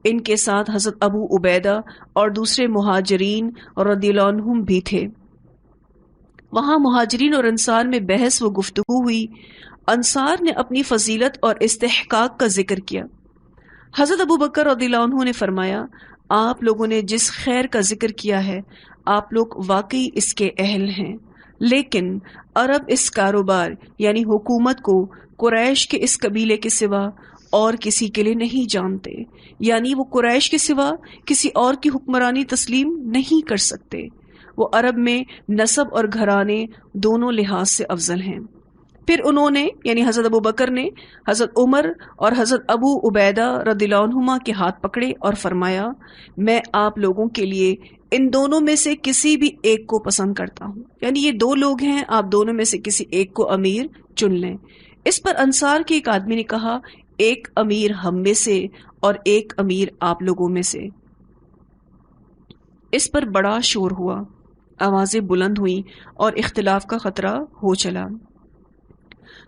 [SPEAKER 1] ان کے ساتھ حضرت ابو عبیدہ اور دوسرے مہاجرین رضی اللہ عنہم بھی تھے. وہاں مہاجرین اور انصار میں بحث و گفتگو ہوئی. انصار نے اپنی فضیلت اور استحقاق کا ذکر کیا. حضرت ابو بکر رضی اللہ عنہ نے فرمایا، آپ لوگوں نے جس خیر کا ذکر کیا ہے آپ لوگ واقعی اس کے اہل ہیں، لیکن عرب اس کاروبار یعنی حکومت کو قریش کے اس قبیلے کے سوا اور کسی کے لیے نہیں جانتے، یعنی وہ قریش کے سوا کسی اور کی حکمرانی تسلیم نہیں کر سکتے. وہ عرب میں نسب اور گھرانے دونوں لحاظ سے افضل ہیں. پھر انہوں نے یعنی حضرت ابو بکر نے حضرت عمر اور حضرت ابو عبیدہ رضی اللہ عنہما کے ہاتھ پکڑے اور فرمایا، میں آپ لوگوں کے لیے ان دونوں میں سے کسی بھی ایک کو پسند کرتا ہوں، یعنی یہ دو لوگ ہیں، آپ دونوں میں سے کسی ایک کو امیر چن لیں. اس پر انصار کے ایک آدمی نے کہا، ایک امیر ہم میں سے اور ایک امیر آپ لوگوں میں سے. اس پر بڑا شور ہوا، آوازیں بلند ہوئیں اور اختلاف کا خطرہ ہو چلا.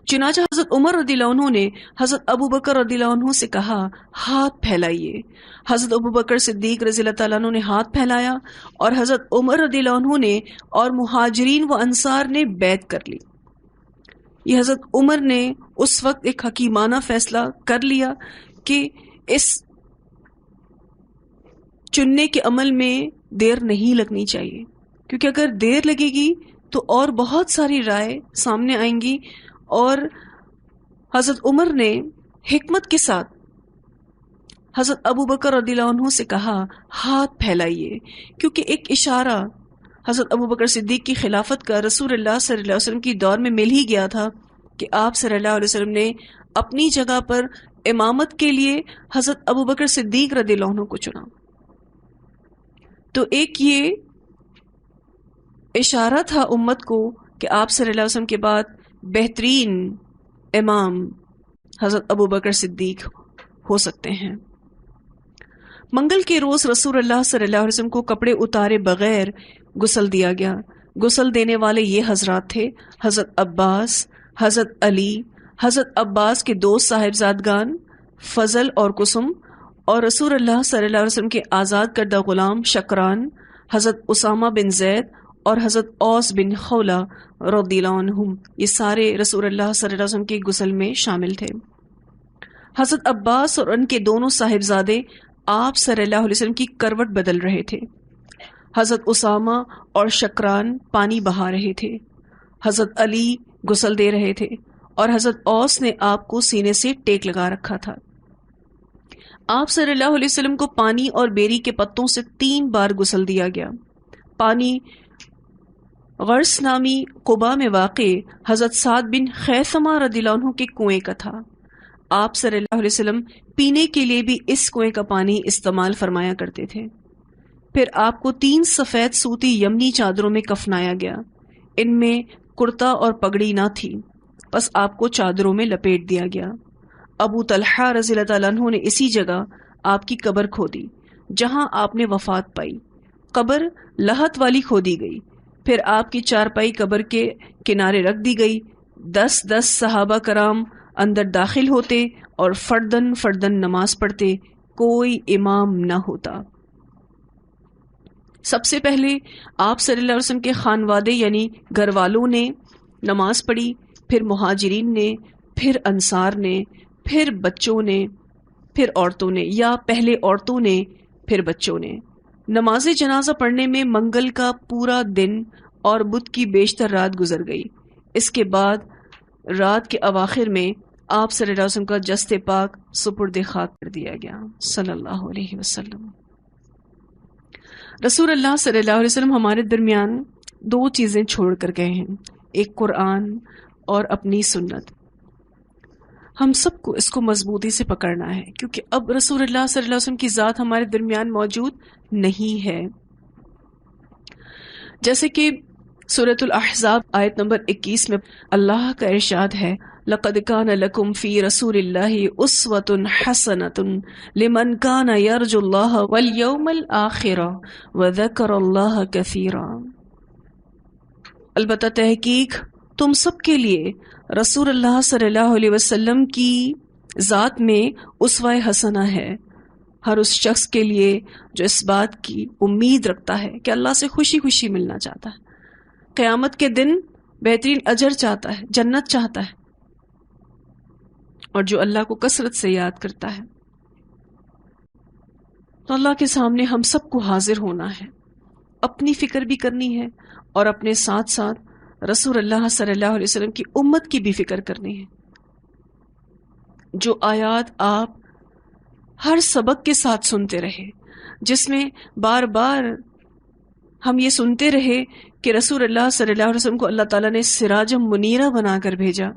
[SPEAKER 1] چنانچہ حضرت عمر رضی اللہ عنہ نے حضرت ابو بکر رضی اللہ عنہ سے کہا ہاتھ پھیلائیے. حضرت ابو بکر صدیق رضی اللہ تعالیٰ عنہ نے ہاتھ پھیلایا اور حضرت عمر رضی اللہ عنہ نے اور مہاجرین و انصار نے بیعت کر لی. یہ حضرت عمر نے اس وقت ایک حکیمانہ فیصلہ کر لیا کہ اس چننے کے عمل میں دیر نہیں لگنی چاہیے، کیونکہ اگر دیر لگے گی تو اور بہت ساری رائے سامنے آئیں گی. اور حضرت عمر نے حکمت کے ساتھ حضرت ابو بکر رضی اللہ عنہ سے کہا ہاتھ پھیلائیے، کیونکہ ایک اشارہ حضرت ابو بکر صدیق کی خلافت کا رسول اللہ صلی اللہ علیہ وسلم کی دور میں مل ہی گیا تھا کہ آپ صلی اللہ علیہ وسلم نے اپنی جگہ پر امامت کے لیے حضرت ابو بکر صدیق رضی اللہ عنہ کو چنا. تو ایک یہ اشارہ تھا امت کو کہ آپ صلی اللہ علیہ وسلم کے بعد بہترین امام حضرت ابو بکر صدیق ہو سکتے ہیں. منگل کے روز رسول اللہ صلی اللہ علیہ وسلم کو کپڑے اتارے بغیر غسل دیا گیا. غسل دینے والے یہ حضرات تھے: حضرت عباس، حضرت علی، حضرت عباس کے دو صاحبزادگان فضل اور قسم، اور رسول اللہ صلی اللہ علیہ وسلم کے آزاد کردہ غلام شکران، حضرت اسامہ بن زید اور حضرت اوس بن خولہ رضی اللہ عنہم. یہ سارے رسول اللہ صلی اللہ علیہ وسلم کے غسل میں شامل تھے. حضرت عباس اور ان کے دونوں صاحبزادے آپ صلی اللہ علیہ وسلم کی کروٹ بدل رہے تھے. حضرت اسامہ اور شکران پانی بہا رہے تھے. حضرت علی غسل دے رہے تھے اور حضرت اوس نے آپ کو سینے سے ٹیک لگا رکھا تھا. آپ صلی اللہ علیہ وسلم کو پانی اور بیری کے پتوں سے 3 بار غسل دیا گیا. پانی غرس نامی قبا میں واقع حضرت سعد بن خیثمہ رضی اللہ عنہ کے کنویں کا تھا. آپ صلی اللہ علیہ وسلم پینے کے لیے بھی اس کنویں کا پانی استعمال فرمایا کرتے تھے. پھر آپ کو 3 سفید سوتی یمنی چادروں میں کفنایا گیا. ان میں کرتا اور پگڑی نہ تھی، بس آپ کو چادروں میں لپیٹ دیا گیا. ابو طلحہ رضی اللہ تعالیٰ عنہ نے اسی جگہ آپ کی قبر کھودی جہاں آپ نے وفات پائی. قبر لحد والی کھودی گئی. پھر آپ کی چارپائی قبر کے کنارے رکھ دی گئی. 10 صحابہ کرام اندر داخل ہوتے اور فردن فردن نماز پڑھتے. کوئی امام نہ ہوتا. سب سے پہلے آپ صلی اللہ علیہ وسلم کے خانوادے یعنی گھر والوں نے نماز پڑھی، پھر مہاجرین نے، پھر انصار نے، پھر بچوں نے، پھر عورتوں نے، یا پہلے عورتوں نے پھر بچوں نے. نماز جنازہ پڑھنے میں منگل کا پورا دن اور بدھ کی بیشتر رات گزر گئی. اس کے بعد رات کے اواخر میں آپ صلی اللہ علیہ وسلم کا جسد پاک سپرد خاک کر دیا گیا صلی اللہ علیہ وسلم. رسول اللہ صلی اللہ علیہ وسلم ہمارے درمیان 2 چیزیں چھوڑ کر گئے ہیں، ایک قرآن اور اپنی سنت. ہم سب کو اس کو مضبوطی سے پکڑنا ہے، کیونکہ اب رسول اللہ صلی اللہ علیہ وسلم کی ذات ہمارے درمیان موجود نہیں ہے. جیسے کہ سورۃ الاحزاب آیت نمبر 21 میں اللہ کا ارشاد ہے: لَقَدْ كَانَ لَكُمْ فِي رَسُولِ اللَّهِ أُسْوَةٌ حَسَنَةٌ لِمَنْ كَانَ يَرْجُو اللَّهَ وَالْيَوْمَ الْآخِرَ وَذَكَرَ اللَّهَ كَثِيرًا. البتہ تحقیق تم سب کے لیے رسول اللہ صلی اللہ علیہ وسلم کی ذات میں اسوہ حسنہ ہے، ہر اس شخص کے لیے جو اس بات کی امید رکھتا ہے کہ اللہ سے خوشی خوشی ملنا چاہتا ہے، قیامت کے دن بہترین اجر چاہتا ہے، جنت چاہتا ہے، اور جو اللہ کو کثرت سے یاد کرتا ہے. تو اللہ کے سامنے ہم سب کو حاضر ہونا ہے، اپنی فکر بھی کرنی ہے اور اپنے ساتھ ساتھ رسول اللہ صلی اللہ علیہ وسلم کی امت کی بھی فکر کرنی ہے. جو آیات آپ ہر سبق کے ساتھ سنتے رہے، جس میں بار بار ہم یہ سنتے رہے کہ رسول اللہ صلی اللہ علیہ وسلم کو اللہ تعالیٰ نے سراجم منیرہ بنا کر بھیجا،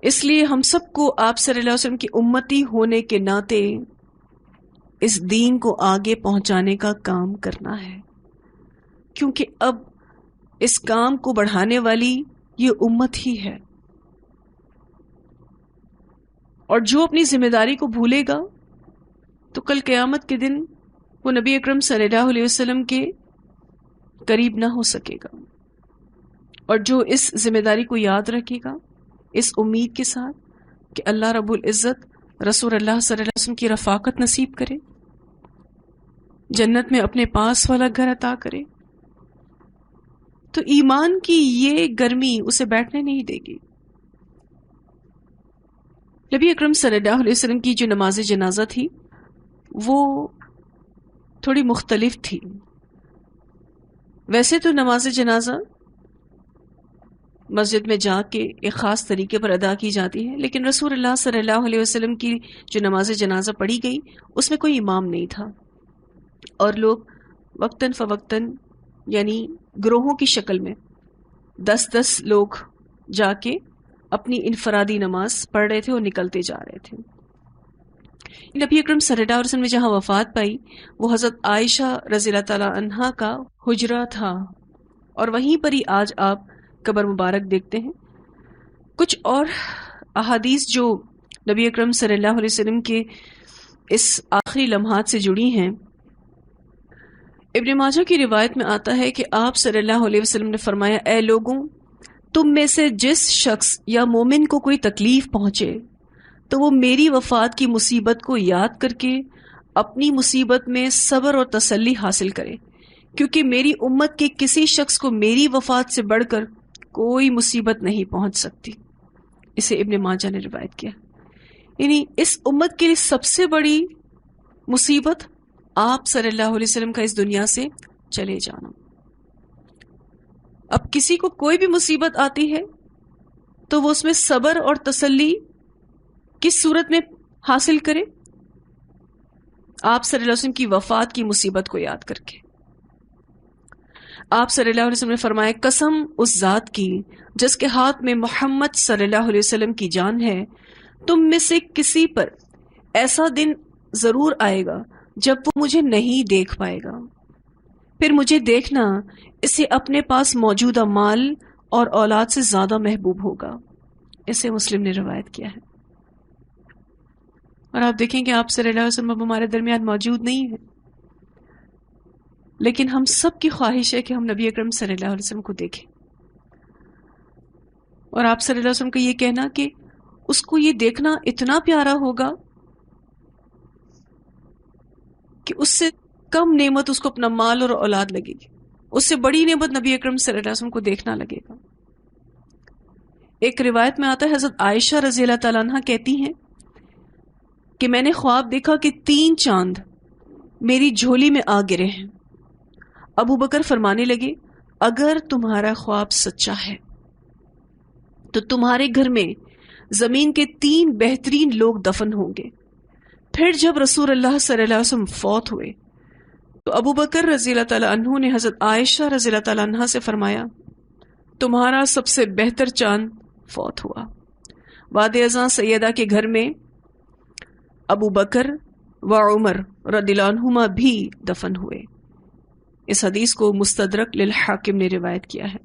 [SPEAKER 1] اس لیے ہم سب کو آپ صلی اللہ علیہ وسلم کی امتی ہونے کے ناطے اس دین کو آگے پہنچانے کا کام کرنا ہے، کیونکہ اب اس کام کو بڑھانے والی یہ امت ہی ہے. اور جو اپنی ذمہ داری کو بھولے گا تو کل قیامت کے دن وہ نبی اکرم صلی اللہ علیہ وسلم کے قریب نہ ہو سکے گا. اور جو اس ذمہ داری کو یاد رکھے گا اس امید کے ساتھ کہ اللہ رب العزت رسول اللہ صلی اللہ علیہ وسلم کی رفاقت نصیب کرے، جنت میں اپنے پاس والا گھر عطا کرے، تو ایمان کی یہ گرمی اسے بیٹھنے نہیں دے گی۔ نبی اکرم صلی اللہ علیہ وسلم کی جو نماز جنازہ تھی وہ تھوڑی مختلف تھی۔ ویسے تو نماز جنازہ مسجد میں جا کے ایک خاص طریقے پر ادا کی جاتی ہے، لیکن رسول اللہ صلی اللہ علیہ وسلم کی جو نماز جنازہ پڑھی گئی اس میں کوئی امام نہیں تھا، اور لوگ وقتاً فوقتاً یعنی گروہوں کی شکل میں 10 لوگ جا کے اپنی انفرادی نماز پڑھ رہے تھے اور نکلتے جا رہے تھے۔ نبی اکرم صلی اللہ علیہ وسلم نے جہاں وفات پائی وہ حضرت عائشہ رضی اللہ تعالی عنہا کا حجرہ تھا، اور وہیں پر ہی آج آپ قبر مبارک دیکھتے ہیں۔ کچھ اور احادیث جو نبی اکرم صلی اللہ علیہ وسلم کے اس آخری لمحات سے جڑی ہیں، ابن ماجہ کی روایت میں آتا ہے کہ آپ صلی اللہ علیہ وسلم نے فرمایا، اے لوگوں، تم میں سے جس شخص یا مومن کو کوئی تکلیف پہنچے تو وہ میری وفات کی مصیبت کو یاد کر کے اپنی مصیبت میں صبر اور تسلی حاصل کرے، کیونکہ میری امت کے کسی شخص کو میری وفات سے بڑھ کر کوئی مصیبت نہیں پہنچ سکتی۔ اسے ابن ماجہ نے روایت کیا، یعنی اس امت کے لیے سب سے بڑی مصیبت آپ صلی اللہ علیہ وسلم کا اس دنیا سے چلے جانا۔ اب کسی کو کوئی بھی مصیبت آتی ہے تو وہ اس میں صبر اور تسلی کس صورت میں حاصل کرے؟ آپ صلی اللہ علیہ وسلم کی وفات کی مصیبت کو یاد کر کے۔ آپ صلی اللہ علیہ وسلم نے فرمایا، قسم اس ذات کی جس کے ہاتھ میں محمد صلی اللہ علیہ وسلم کی جان ہے، تم میں سے کسی پر ایسا دن ضرور آئے گا جب وہ مجھے نہیں دیکھ پائے گا، پھر مجھے دیکھنا اسے اپنے پاس موجودہ مال اور اولاد سے زیادہ محبوب ہوگا۔ اسے مسلم نے روایت کیا ہے۔ اور آپ دیکھیں کہ آپ صلی اللہ علیہ وسلم اب ہمارے درمیان موجود نہیں ہیں، لیکن ہم سب کی خواہش ہے کہ ہم نبی اکرم صلی اللہ علیہ وسلم کو دیکھیں، اور آپ صلی اللہ علیہ وسلم کا یہ کہنا کہ اس کو یہ دیکھنا اتنا پیارا ہوگا کہ اس سے کم نعمت اس کو اپنا مال اور اولاد لگے گی، اس سے بڑی نعمت نبی اکرم صلی اللہ علیہ وسلم کو دیکھنا لگے گا۔ ایک روایت میں آتا ہے، حضرت عائشہ رضی اللہ تعالیٰ عنہ کہتی ہیں کہ میں نے خواب دیکھا کہ 3 چاند میری جھولی میں آ گرے ہیں۔ ابو بکر فرمانے لگے، اگر تمہارا خواب سچا ہے تو تمہارے گھر میں زمین کے 3 بہترین لوگ دفن ہوں گے۔ پھر جب رسول اللہ صلی اللہ علیہ وسلم فوت ہوئے تو ابو بکر رضی اللہ تعالیٰ عنہ نے حضرت عائشہ رضی اللہ تعالیٰ عنہ سے فرمایا، تمہارا سب سے بہتر چاند فوت ہوا۔ بعد ازاں سیدہ کے گھر میں ابو بکر و عمر رضی اللہ عنہما بھی دفن ہوئے۔ اس حدیث کو مستدرک للحاکم نے روایت کیا ہے۔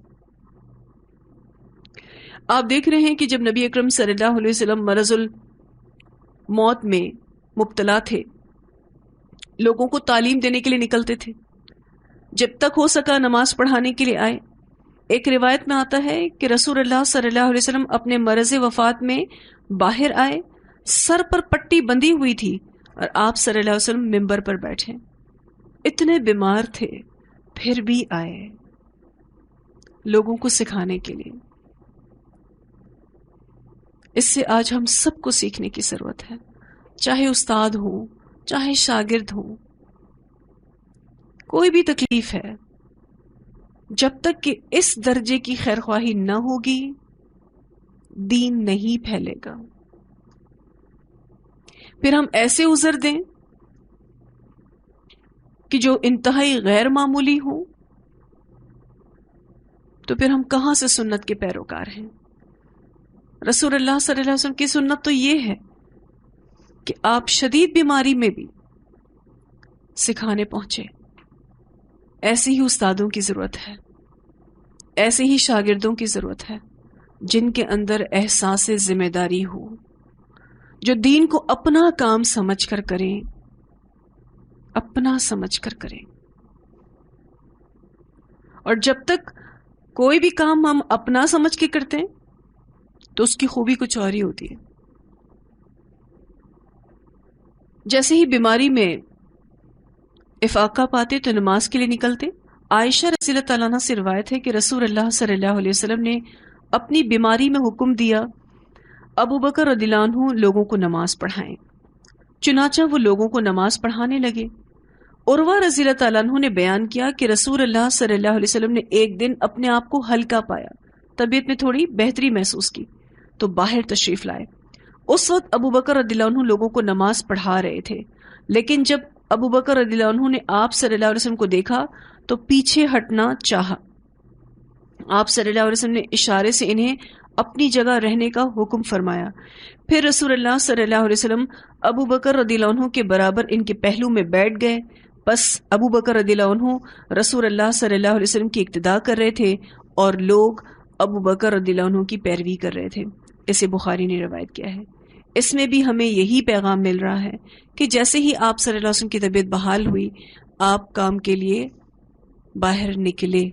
[SPEAKER 1] آپ دیکھ رہے ہیں کہ جب نبی اکرم صلی اللہ علیہ وسلم مرض الموت میں مبتلا تھے، لوگوں کو تعلیم دینے کے لیے نکلتے تھے، جب تک ہو سکا نماز پڑھانے کے لیے آئے۔ ایک روایت میں آتا ہے کہ رسول اللہ صلی اللہ علیہ وسلم اپنے مرض وفات میں باہر آئے، سر پر پٹی بندھی ہوئی تھی، اور آپ صلی اللہ علیہ وسلم ممبر پر بیٹھے، اتنے بیمار تھے پھر بھی آئے لوگوں کو سکھانے کے لیے۔ اس سے آج ہم سب کو سیکھنے کی ضرورت ہے، چاہے استاد ہو چاہے شاگرد ہو، کوئی بھی تکلیف ہے، جب تک کہ اس درجے کی خیرخواہی نہ ہوگی دین نہیں پھیلے گا۔ پھر ہم ایسے عذر دیں کہ جو انتہائی غیر معمولی ہوں، تو پھر ہم کہاں سے سنت کے پیروکار ہیں؟ رسول اللہ صلی اللہ علیہ وسلم کی سنت تو یہ ہے کہ آپ شدید بیماری میں بھی سکھانے پہنچے۔ ایسے ہی استادوں کی ضرورت ہے، ایسے ہی شاگردوں کی ضرورت ہے جن کے اندر احساس ذمہ داری ہو، جو دین کو اپنا کام سمجھ کر کریں، اپنا سمجھ کر کریں۔ اور جب تک کوئی بھی کام ہم اپنا سمجھ کے کرتے ہیں تو اس کی خوبی کچھ اور ہی ہوتی ہے. جیسے ہی بیماری میں افاقہ پاتے تو نماز کے لیے نکلتے. عائشہ رضی اللہ تعالیٰ عنہ سے روایت ہے کہ رسول اللہ صلی اللہ علیہ وسلم نے اپنی بیماری میں حکم دیا ابو بکر رضی اللہ عنہ لوگوں کو نماز پڑھائیں. چنانچہ وہ لوگوں کو نماز پڑھانے لگے. عروہ رضی اللہ تعالیٰ عنہ نے بیان کیا کہ رسول اللہ صلی اللہ علیہ وسلم نے ایک دن اپنے آپ کو ہلکا پایا، طبیعت میں تھوڑی بہتری محسوس کی تو باہر تشریف لائے. اس وقت ابو بکر رضی اللہ عنہ لوگوں کو نماز پڑھا رہے تھے، لیکن جب ابو بکر رضی اللہ عنہ نے آپ صلی اللہ علیہ وسلم کو دیکھا تو پیچھے ہٹنا چاہا. آپ صلی اللہ علیہ وسلم نے اشارے سے انہیں اپنی جگہ رہنے کا حکم فرمایا. پھر رسول اللہ صلی اللہ علیہ وسلم ابو بکر رضی اللہ عنہ کے برابر ان کے پہلو میں بیٹھ گئے. بس ابو بکر رضی اللہ عنہ رسول اللہ صلی اللہ علیہ وسلم کی اقتداء کر رہے تھے اور لوگ ابو بکر رضی اللہ عنہ کی پیروی کر رہے تھے. اسے بخاری نے روایت کیا ہے. اس میں بھی ہمیں یہی پیغام مل رہا ہے کہ جیسے ہی آپ صلی اللہ علیہ وسلم کی طبیعت بحال ہوئی آپ کام کے لیے باہر نکلے